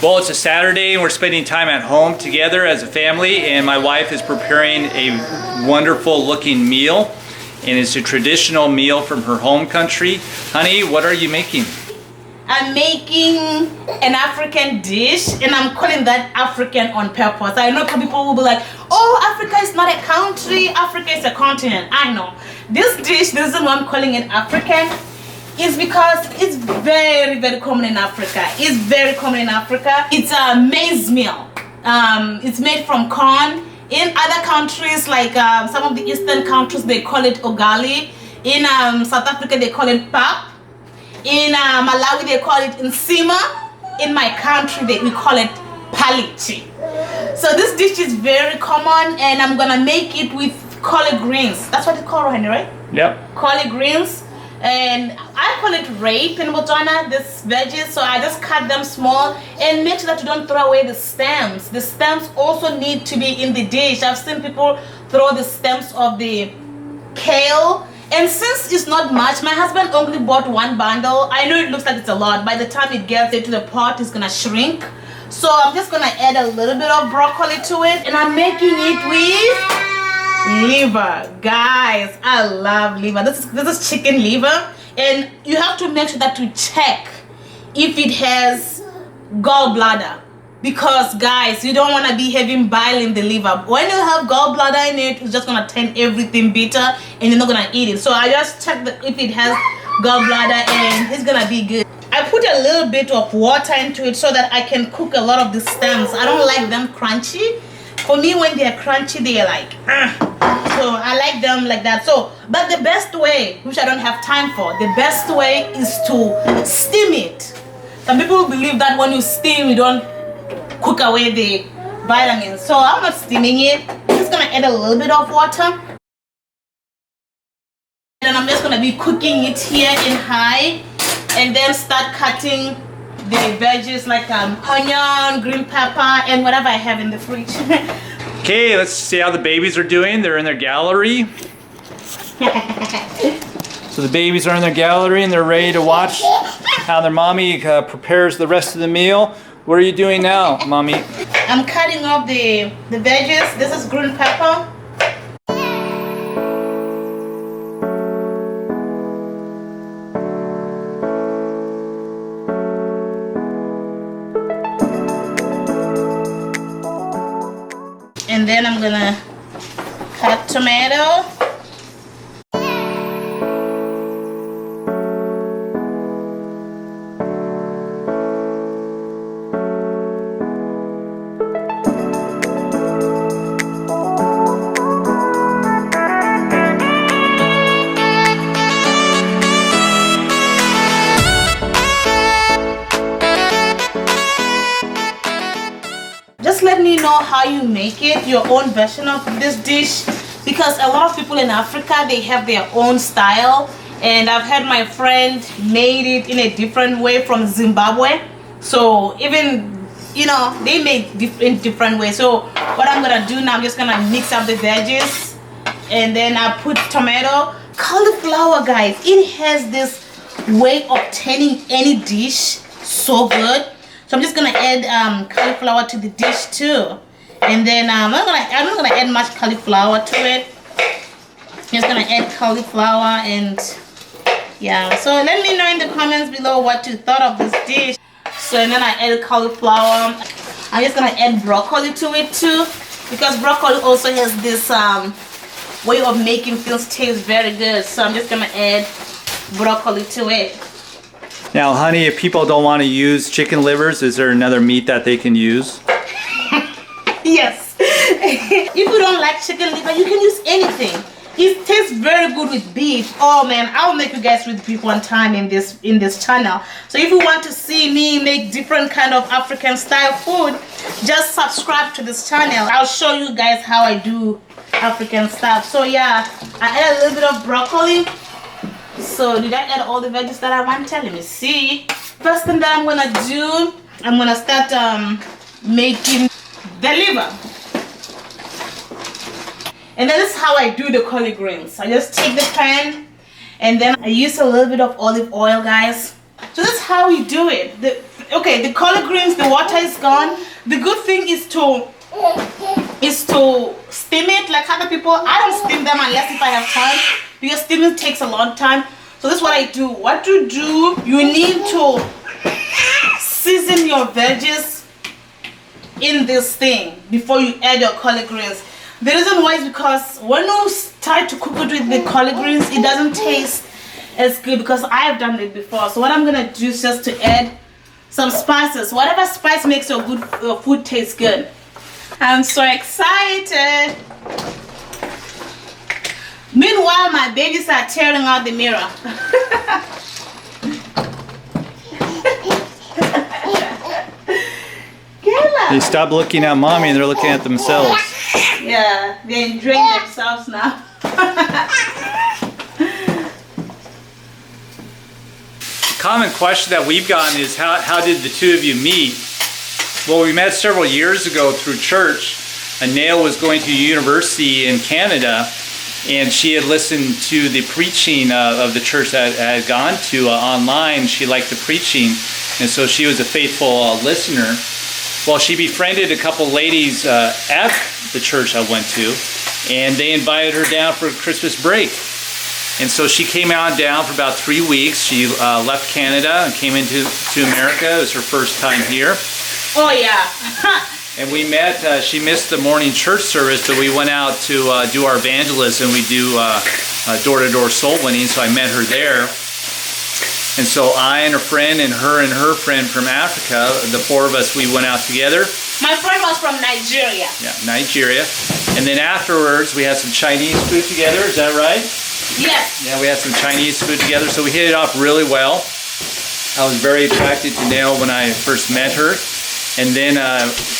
Well, it's a Saturday and we're spending time at home together as a family, and my wife is preparing a wonderful looking meal, and it's a traditional meal from her home country. Honey, what are you making? I'm making an African dish, and I'm calling that African on purpose. I know people will be like, oh, Africa is not a country, Africa is a continent. I know. This dish, the reason why I'm calling it African is because it's very, very common in Africa. It's very common in Africa. It's a maize meal. It's made from corn. In other countries, like some of the eastern countries, they call it ugali. In South Africa, they call it pap. In Malawi, they call it nsima. In my country, we call it palichi. So this dish is very common, and I'm gonna make it with collard greens. That's what it's called, Rohani, right? Yep. Collard greens. And I call it rape in Botswana, this veggies. So I just cut them small and make sure that you don't throw away the stems. The stems also need to be in the dish. I've seen people throw the stems of the kale. And since it's not much, my husband only bought one bundle. I know it looks like it's a lot. By the time it gets into the pot, it's gonna shrink. So I'm just gonna add a little bit of broccoli to it. And I'm making it with liver. Guys, I love liver. This is chicken liver, and you have to make sure that you check if it has gallbladder, because guys, you don't want to be having bile in the liver. When you have gallbladder in it, it's just gonna turn everything bitter and you're not gonna eat it. So I just check if it has gallbladder, and it's gonna be good. I put a little bit of water into it so that I can cook a lot of the stems. I don't like them crunchy. For me, when they're crunchy, they're like, so I like them like that. So, but the best way, which I don't have time for, the best way is to steam it. Some people believe that when you steam, you don't cook away the vitamins. So I'm not steaming it. I'm just gonna add a little bit of water. And I'm just gonna be cooking it here in high, and then start cutting the veggies like onion, green pepper, and whatever I have in the fridge. Okay, let's see how the babies are doing. They're in their gallery. So the babies are in their gallery and they're ready to watch how their mommy prepares the rest of the meal. What are you doing now, mommy? I'm cutting up the veggies. This is green pepper. And then I'm gonna cut tomato. Just let me know how you make it, your own version of this dish, because a lot of people in Africa, they have their own style, and I've had my friend made it in a different way from Zimbabwe. So even, you know, they make different ways. So what I'm gonna do now, I'm just gonna mix up the veggies, and then I put tomato. Cauliflower, guys, it has this way of turning any dish so good. So I'm just gonna add cauliflower to the dish too, and then I'm not gonna add much cauliflower to it. I'm just gonna add cauliflower, and yeah. So let me know in the comments below what you thought of this dish. So and then I add cauliflower. I'm just gonna add broccoli to it too, because broccoli also has this way of making things taste very good. So I'm just gonna add broccoli to it. Now, honey, if people don't want to use chicken livers, is there another meat that they can use? Yes. If you don't like chicken liver, you can use anything. It tastes very good with beef. Oh man, I'll make you guys with beef one time in this channel. So if you want to see me make different kind of African style food, just subscribe to this channel. I'll show you guys how I do African stuff. So yeah, I add a little bit of broccoli. So did I add all the veggies that I wanted? Let me see. First thing that I'm gonna do, I'm gonna start making the liver. And then this is how I do the collard greens. I just take the pan, and then I use a little bit of olive oil, guys. So that's how we do it. okay, the collard greens, the water is gone. The good thing is to steam it like other people. I don't steam them unless if I have time, because steaming takes a long time. So this is what I do. What you do, you need to season your veggies in this thing before you add your collard greens. The reason why is because when you start to cook it with the collard greens, it doesn't taste as good, because I have done it before. So what I'm gonna do is just to add some spices. Whatever spice makes your food taste good. I'm so excited. Meanwhile, my babies are tearing out the mirror. They stop looking at mommy and they're looking at themselves. Yeah, they're enjoying themselves now. Common question that we've gotten is how did the two of you meet? Well, we met several years ago through church. Nail was going to university in Canada, and she had listened to the preaching of the church that I had gone to online. She liked the preaching, and so she was a faithful listener. Well, she befriended a couple ladies at the church I went to, and they invited her down for Christmas break. And so she came out down for about 3 weeks. She left Canada and came into America. It was her first time here. Oh yeah. And we met, she missed the morning church service, but we went out to do our evangelism. We do door-to-door soul winning, so I met her there. And so I and a friend and her friend from Africa, the four of us, we went out together. My friend was from Nigeria. Yeah, Nigeria. And then afterwards, we had some Chinese food together, is that right? Yes. Yeah, we had some Chinese food together, so we hit it off really well. I was very attracted to Nail when I first met her. And then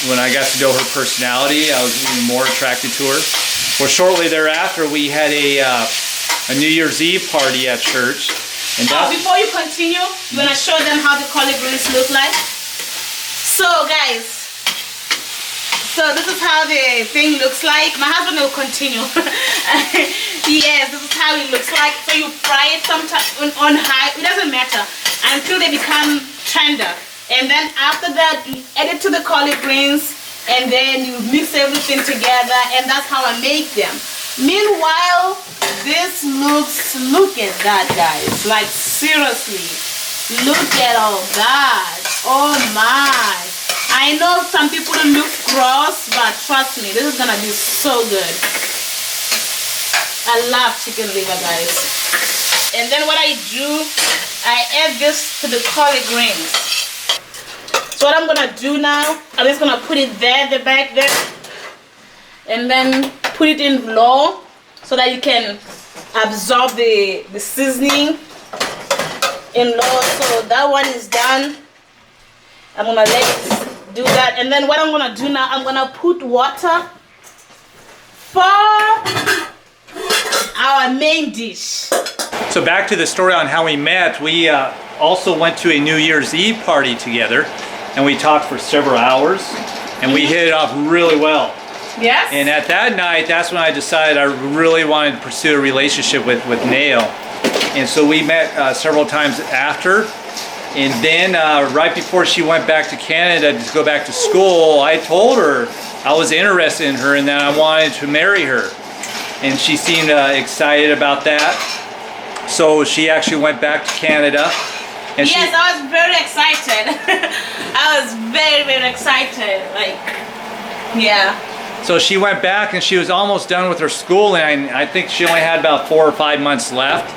when I got to know her personality, I was even more attracted to her. Well, shortly thereafter, we had a New Year's Eve party at church. And before you continue, you want to show them how the collard greens look like? So guys, so this is how the thing looks like. My husband will continue. Yes, this is how it looks like. So you fry it sometime on high, it doesn't matter, until they become tender. And then after that, you add it to the collard greens, and then you mix everything together, and that's how I make them. Meanwhile, this look at that, guys. Like seriously, look at all that. Oh my. I know some people look gross, but trust me, this is gonna be so good. I love chicken liver, guys. And then what I do, I add this to the collard greens. So what I'm gonna do now, I'm just gonna put it there, the back there, and then put it in low so that you can absorb the seasoning in low. So that one is done. I'm gonna let it do that, and then what I'm gonna do now, I'm gonna put water for our main dish. So back to the story on how we met. We also went to a New Year's Eve party together, and we talked for several hours, and we hit it off really well. Yes. And at that night, that's when I decided I really wanted to pursue a relationship with Nail. And so we met several times after. And then right before she went back to Canada to go back to school, I told her I was interested in her and that I wanted to marry her. And she seemed excited about that. So she actually went back to Canada. And yes, I was very excited. I was very, very excited. Like, yeah. So she went back and she was almost done with her schooling. I think she only had about 4 or 5 months left.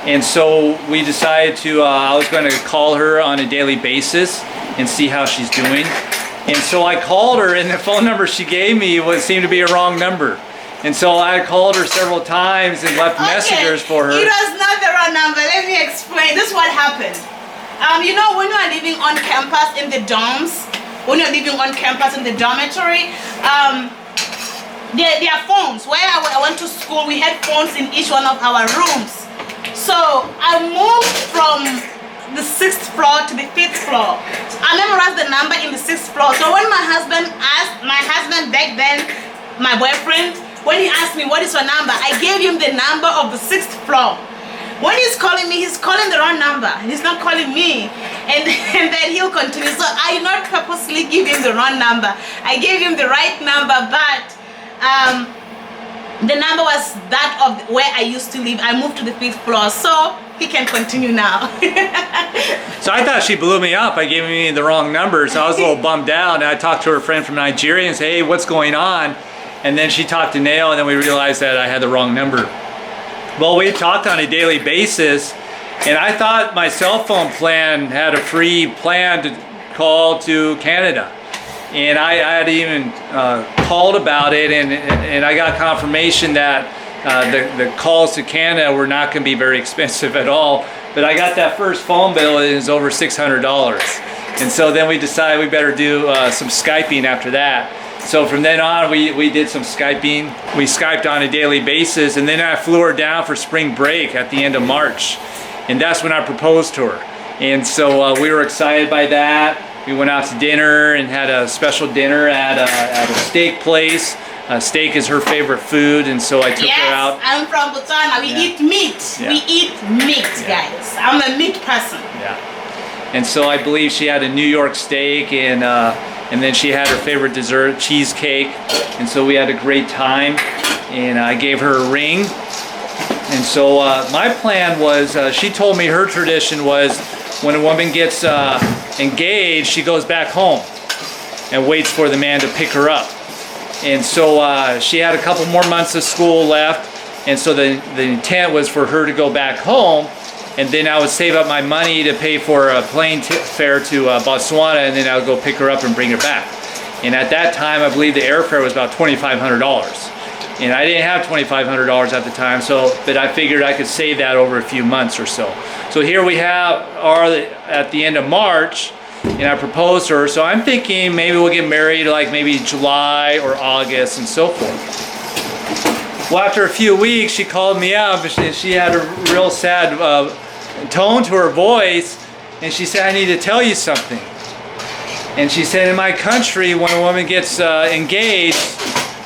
And so we decided to, I was going to call her on a daily basis and see how she's doing. And so I called her, and the phone number she gave me seemed to be a wrong number. And so I called her several times and left messengers for her. It was not the wrong number. Let me explain. This is what happened. You know, when you are living on campus in the dorms, when you're living on campus in the dormitory, there are phones. Where I went to school, we had phones in each one of our rooms. So I moved from the 6th floor to the 5th floor. I memorized the number in the 6th floor. So when my husband back then, my boyfriend, when he asked me what is your number, I gave him the number of the 6th floor. when he's calling me, he's calling the wrong number. He's not calling me. And then he'll continue. So I did not purposely give him the wrong number. I gave him the right number, but the number was that of where I used to live. I moved to the 5th floor, so he can continue now. So I thought she blew me up by giving me the wrong number, so I was a little bummed out. And I talked to her friend from Nigeria and said, hey, what's going on? And then she talked to Nail, and then we realized that I had the wrong number. Well, we talked on a daily basis, and I thought my cell phone plan had a free plan to call to Canada. And I had even called about it, and I got confirmation that the calls to Canada were not going to be very expensive at all. But I got that first phone bill, and it was over $600. And so then we decided we better do some Skyping after that. So from then on, we did some Skyping. We Skyped on a daily basis, and then I flew her down for spring break at the end of March. And that's when I proposed to her. And so we were excited by that. We went out to dinner and had a special dinner at a steak place. Steak is her favorite food, and so I took her out. Yes, I'm from Botswana. We eat meat. Yeah. We eat meat, guys. I'm a meat person. Yeah. And so I believe she had a New York steak, and then she had her favorite dessert, cheesecake. And so we had a great time, and I gave her a ring. And so my plan was, she told me her tradition was when a woman gets engaged, she goes back home and waits for the man to pick her up. And so she had a couple more months of school left, and so the intent was for her to go back home, and then I would save up my money to pay for a plane fare to Botswana, and then I would go pick her up and bring her back. And at that time, I believe the airfare was about $2,500. And I didn't have $2,500 at the time, but I figured I could save that over a few months or so. So here we are at the end of March, and I proposed to her. So I'm thinking maybe we'll get married like maybe July or August and so forth. Well, after a few weeks, she called me up, and she had a real sad tone to her voice, and she said, I need to tell you something. And she said, in my country, when a woman gets engaged,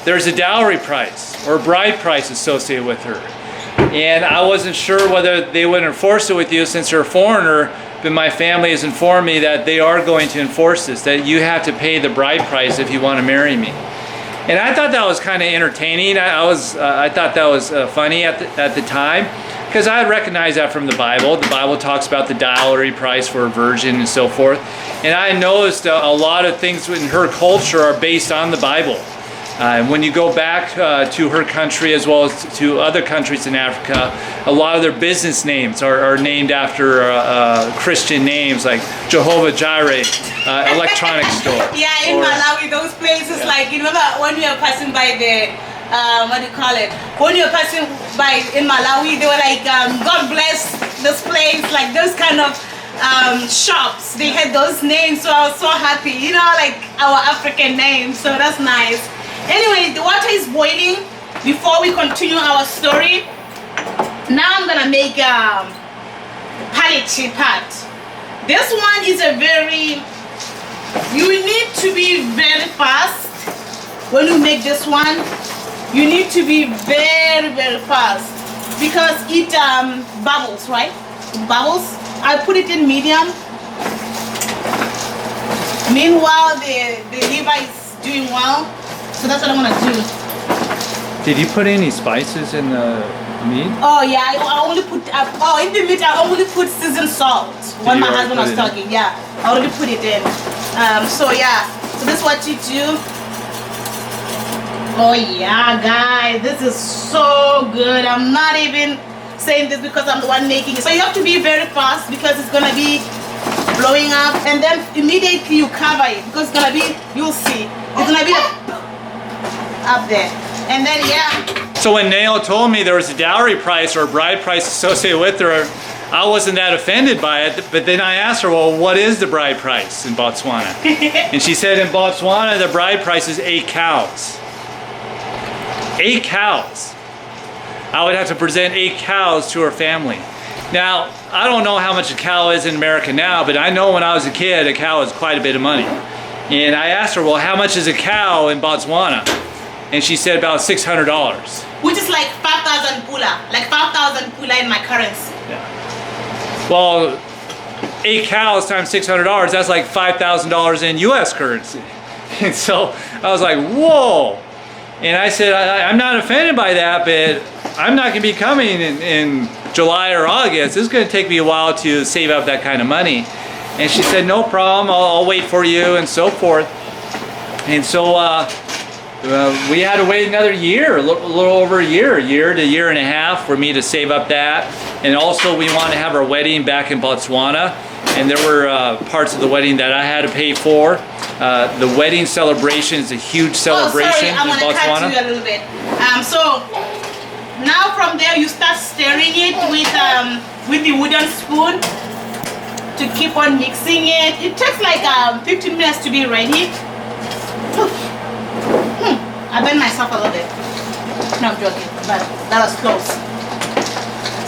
there's a dowry price or a bride price associated with her. And I wasn't sure whether they would enforce it with you since you're a foreigner, but my family has informed me that they are going to enforce this, that you have to pay the bride price if you want to marry me. And I thought that was kind of entertaining. I thought that was funny at the time, because I recognized that from the Bible. The Bible talks about the dowry price for a virgin and so forth. And I noticed a lot of things in her culture are based on the Bible. When you go back to her country as well as to other countries in Africa, a lot of their business names are named after Christian names like Jehovah Jireh, electronic store. Yeah, in Malawi, those places, like, you remember when we were passing by the, what do you call it? When you were passing by in Malawi, they were like, God bless this place, like those kind of shops. They had those names, so I was so happy, you know, like our African names, so that's nice. Anyway, the water is boiling. Before we continue our story, now I'm gonna make palichi pat. This one is you need to be very fast when you make this one. You need to be very, very fast because it bubbles, right? It bubbles. I put it in medium. Meanwhile, the liver is doing well. So that's what I'm gonna do. Did you put any spices in the meat? Oh yeah, I only put, in the meat I only put seasoned salt. When my husband was talking, yeah. I already put it in. So yeah, so this is what you do. Oh yeah, guys, this is so good. I'm not even saying this because I'm the one making it. So you have to be very fast because it's gonna be blowing up, and then immediately you cover it because it's gonna be, you'll see, it's gonna be up there, and then yeah. So when Nail told me there was a dowry price or a bride price associated with her, I wasn't that offended by it, but then I asked her, well, what is the bride price in Botswana? And she said in Botswana, the bride price is 8 cows. 8 cows. I would have to present 8 cows to her family. Now, I don't know how much a cow is in America now, but I know when I was a kid, a cow was quite a bit of money. And I asked her, well, how much is a cow in Botswana? And she said about $600. Which is like 5,000 pula, like 5,000 pula in my currency. Yeah. Well, 8 cows times $600, that's like $5,000 in US currency. And so I was like, whoa. And I said, I'm not offended by that, but I'm not gonna be coming in July or August. This is gonna take me a while to save up that kind of money. And she said, no problem, I'll wait for you, and so forth. And so we had to wait another year, a little over a year to a year and a half for me to save up that. And also we wanted to have our wedding back in Botswana. And there were parts of the wedding that I had to pay for. The wedding celebration is a huge celebration in Botswana. I'm gonna cut you a little bit. So now from there you start stirring it with the wooden spoon to keep on mixing it. It takes like 15 minutes to be ready. I bent myself a little bit. No, I'm joking, but that was close.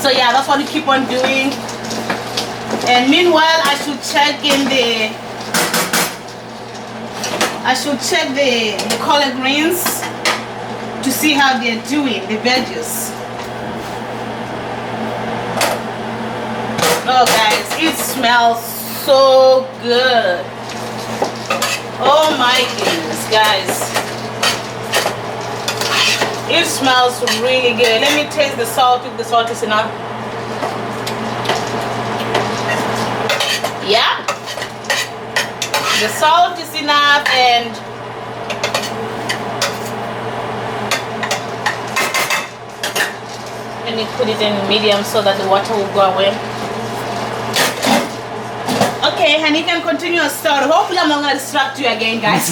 So yeah, that's what you keep on doing. And meanwhile, I should check the collard greens to see how they're doing, the veggies. Oh guys, it smells so good. Oh my goodness, guys. It smells really good. Let me taste the salt, if the salt is enough. Yeah, the salt is enough, and let me put it in medium so that the water will go away. Okay, honey, you can continue your story. Hopefully I'm not going to distract you again, guys.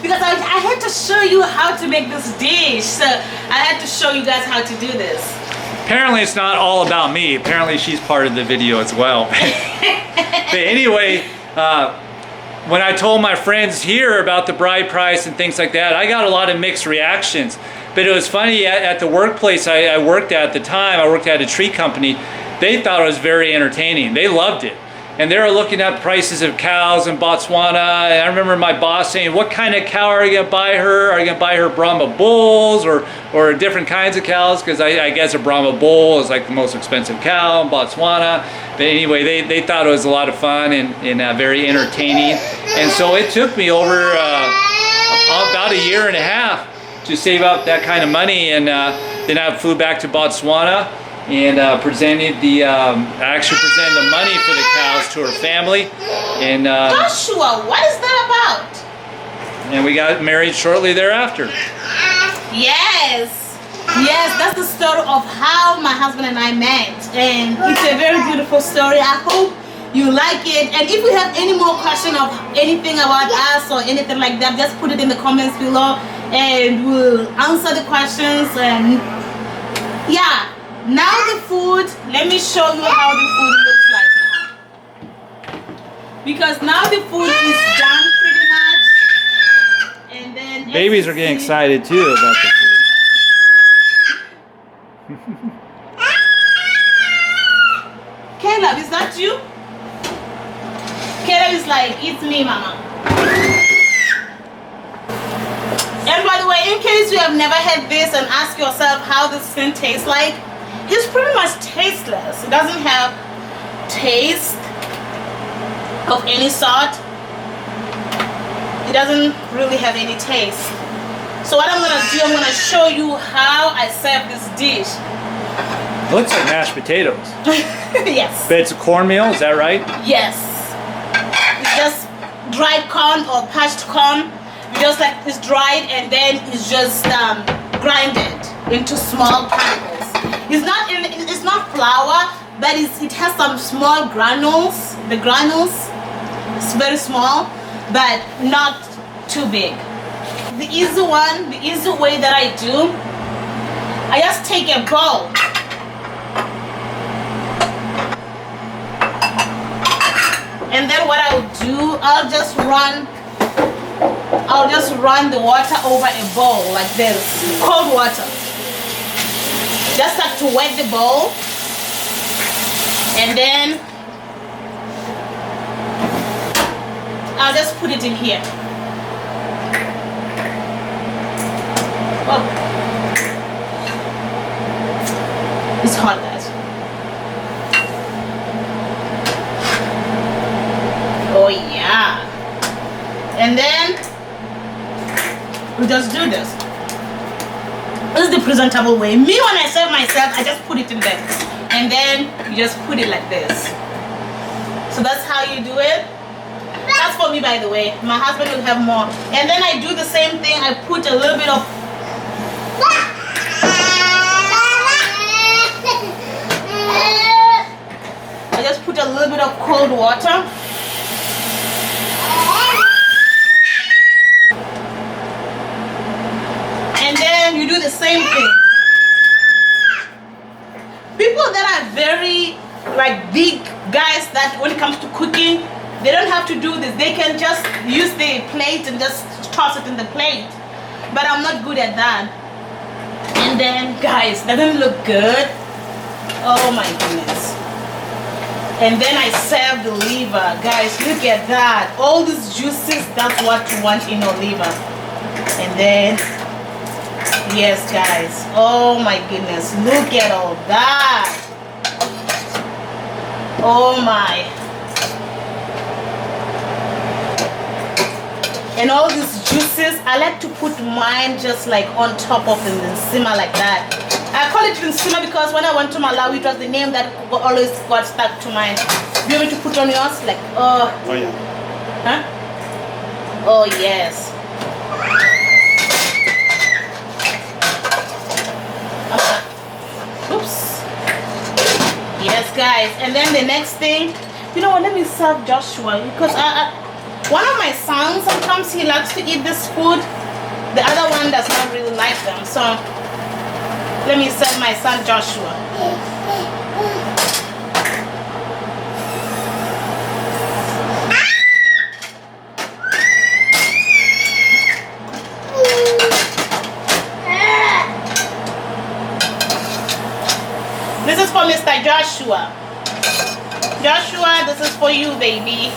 Because I had to show you how to make this dish. So I had to show you guys how to do this. Apparently it's not all about me. Apparently she's part of the video as well. But anyway, when I told my friends here about the bride price and things like that, I got a lot of mixed reactions. But it was funny, at the workplace I worked at the time, I worked at a tree company, they thought it was very entertaining. They loved it. And they were looking at prices of cows in Botswana. And I remember my boss saying, what kind of cow are you gonna buy her? Are you gonna buy her Brahma bulls or different kinds of cows? Because I guess a Brahma bull is like the most expensive cow in Botswana. But anyway, they thought it was a lot of fun and very entertaining. And so it took me over about a year and a half to save up that kind of money. And then I flew back to Botswana and presented I actually presented the money for the cows to her family. And Joshua, what is that about? And we got married shortly thereafter. Yes, that's the story of how my husband and I met, and it's a very beautiful story. I hope you like it, and if you have any more question of anything about us or anything like that, just put it in the comments below and we'll answer the questions. And yeah, now the food, let me show you how the food looks like now, because now the food is done pretty much. And then babies are getting excited too about the food. Caleb, is that you? Caleb is like, it's me, mama. And by the way, in case you have never had this and ask yourself how this thing tastes like, it's pretty much tasteless. It doesn't have taste of any sort. It doesn't really have any taste. So what I'm gonna do, I'm gonna show you how I serve this dish. It looks like mashed potatoes. Yes. But it's a cornmeal, is that right? Yes. It's just dried corn or parched corn. Just like it's dried and then it's just grinded into small particles. It's not flour, but it has some small granules. The granules, it's very small, but not too big. The easy way that I do, I just take a bowl. And then what I'll do, I'll just run the water over a bowl like this, cold water. Just have to wet the bowl, and then I'll just put it in here. Oh, it's hot, guys. Oh yeah. And then we just do this. This is the presentable way. Me, when I serve myself, I just put it in there. And then you just put it like this. So that's how you do it. That's for me, by the way. My husband will have more. And then I do the same thing. I put a little bit of I just put a little bit of cold water. And then you do the same thing. People that are very like big guys that when it comes to cooking, they don't have to do this. They can just use the plate and just toss it in the plate. But I'm not good at that. And then guys, doesn't look good? Oh my goodness. And then I serve the liver. Guys, look at that. All these juices, that's what you want in your liver. And then, yes guys. Oh my goodness. Look at all that. Oh my. And all these juices, I like to put mine just like on top of the simmer like that. I call it Nsima because when I went to Malawi, it was the name that always got stuck to mine. Do you want me to put on yours? Like, oh. Oh, yeah. Huh? Oh, yes. Oops. Yes, guys. And then the next thing, you know what? Let me serve Joshua because one of my sons, sometimes he likes to eat this food. The other one does not really like them. So let me serve my son Joshua. This is for Mr. Joshua. Joshua, this is for you, baby.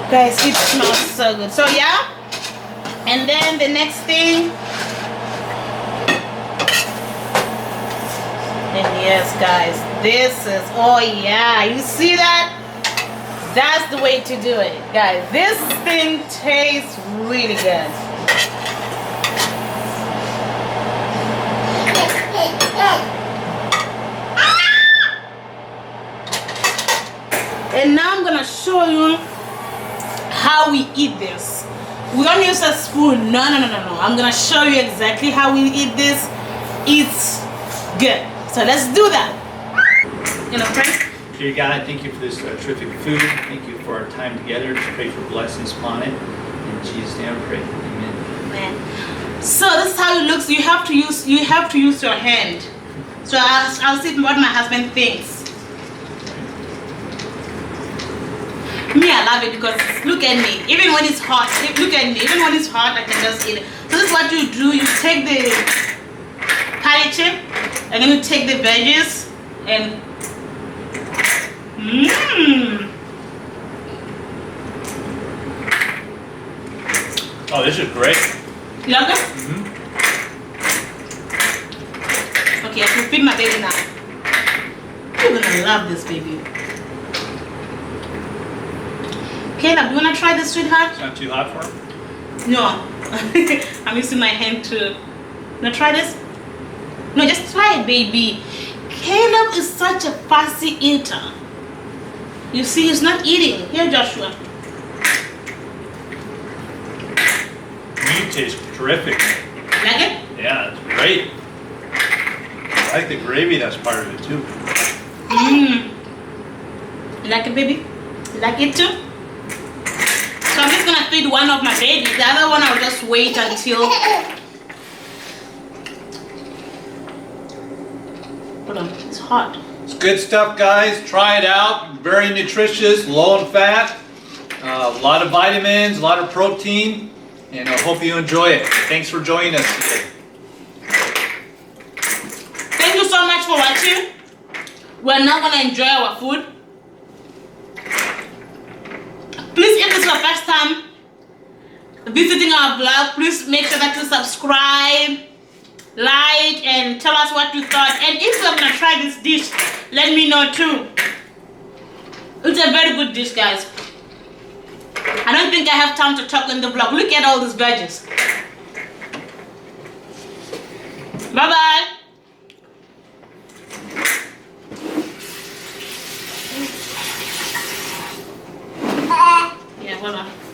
Guys, it smells so good. So yeah. And then the next thing. And yes guys, this is, oh yeah, you see that? That's the way to do it, guys. This thing tastes really good. And now I'm gonna show you how we eat this. We don't use a spoon. No. I'm gonna show you exactly how we eat this. It's good. So let's do that. You know, pray. Dear God, thank you for this terrific food. Thank you for our time together. Just pray for blessings upon it. In Jesus' name I pray. Amen. Amen. So this is how it looks. You have to use your hand. So I'll see what my husband thinks. Me, I love it because look at me. Even when it's hot, look at me. Even when it's hot, I can just eat it. So this is what you do. You take the patty chip, and then you take the veggies and Oh, this is great. You like it? Okay, I can feed my baby now. You're gonna love this, baby. Caleb, you wanna try this, sweetheart? It's not too hot for him? No. I'm using my hand to. Wanna try this? No, just try it, baby. Caleb is such a fussy eater. You see, he's not eating. Here, Joshua. Meat tastes terrific. Like it? Yeah, it's great. I like the gravy that's part of it too. You like it, baby? You like it too? So I'm just gonna feed one of my babies. The other one I'll just wait until. Hold on, it's hot. It's good stuff, guys. Try it out. Very nutritious, low in fat, a lot of vitamins, a lot of protein, and I hope you enjoy it. Thanks for joining us today. Thank you so much for watching. We're now gonna enjoy our food. Please, if this is your first time visiting our vlog, please make sure that you subscribe, like, and tell us what you thought. And if you're gonna try this dish, let me know too. It's a very good dish, guys. I don't think I have time to talk in the vlog. Look at all these veggies. Bye-bye. Yeah, hold on.